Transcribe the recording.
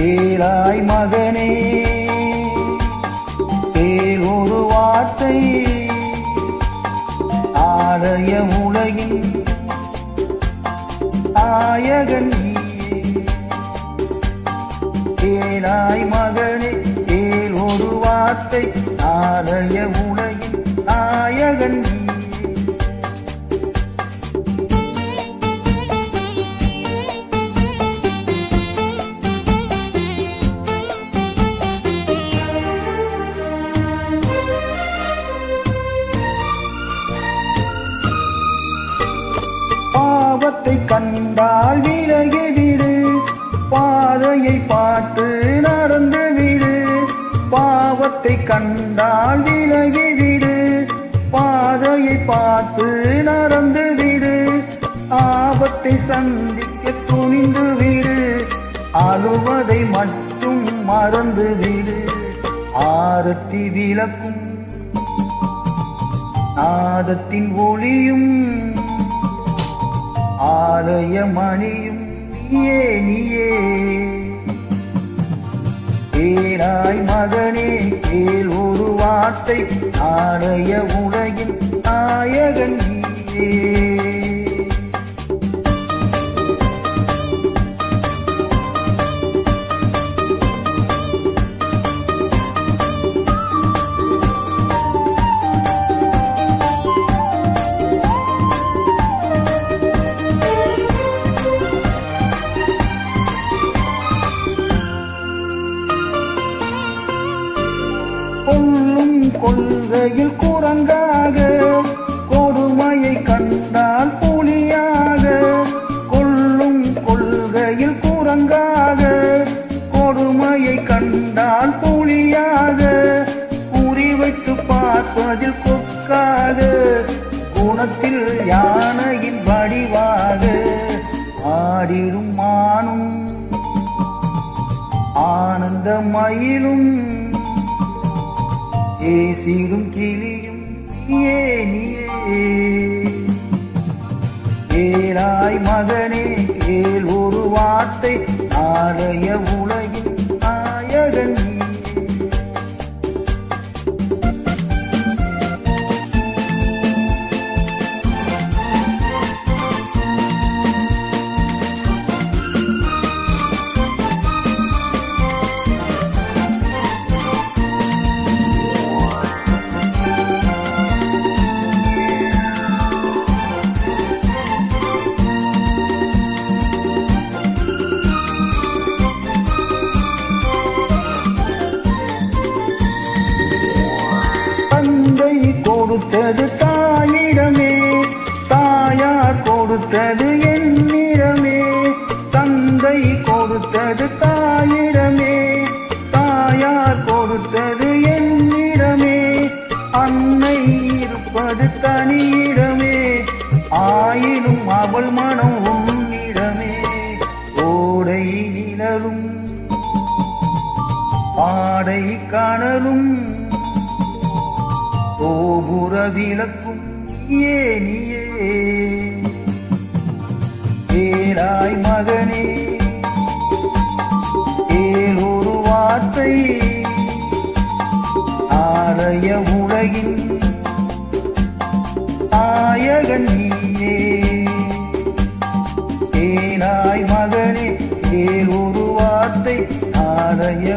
கேளாய் மகனே கேள் ஒரு வார்த்தை ஆலய உலகின் நாயகன் கேளாய் மகனே கேள் ஒரு வார்த்தை ஆலய உலகின் நாயகன் பாவத்தை கண்டால் விலகிவிடு பாதையை பார்த்து நடந்து விடு பாவத்தை கண்டால் விலகிவிடு பாதையை பார்த்து நடந்து விடு ஆபத்தை சந்திக்க துணிந்து விடு அழுவதை மட்டும் மறந்து விடு ஆரத்தி விளக்கும் நாதத்தின் ஒளியும் ஆலய மணியும் நீயே நீயே கேளாய் மகனே கேள் ஒரு வார்த்தை ஆலய உலகின் நாயகன் நீயே கொல்லும் கொள்கையில் குரங்காக கொடுமையை கண்டால் புலியாக கொல்லும் கொள்கையில் குரங்காக கொடுமையை கண்டால் புலியாக குறிவைத்து பார்ப்பதில் கொக்காக குணத்தில் யானையின் வடிவாக ஆடிடும் மானும் ஆனந்த மயிலும் ஏசிடும் கிளியும் நீயே நீயே கேளாய் மகனே கேள் ஒரு வார்த்தை ஆலய உலகின் நாயகன் தந்தை கொடுத்தது தாயிடமே தாயார் கொடுத்தது என்னிடமே தந்தை கொடுத்தது தாயிடமே தாயார் கொடுத்தது என்னிடமே அன்னை இருப்பது தனியிடமே ஆயினும் அவள் மனம் உன்னிடமே ஓடை நிழலும் பாடை காணலும் கோபுர விளக்கும் நீயே நீயே கேளாய் மகனே கேள் ஒரு வார்த்தை ஆலய உலகின் நாயகன் நீயே கேளாய் மகனே கேள் ஒரு வார்த்தை ஆலய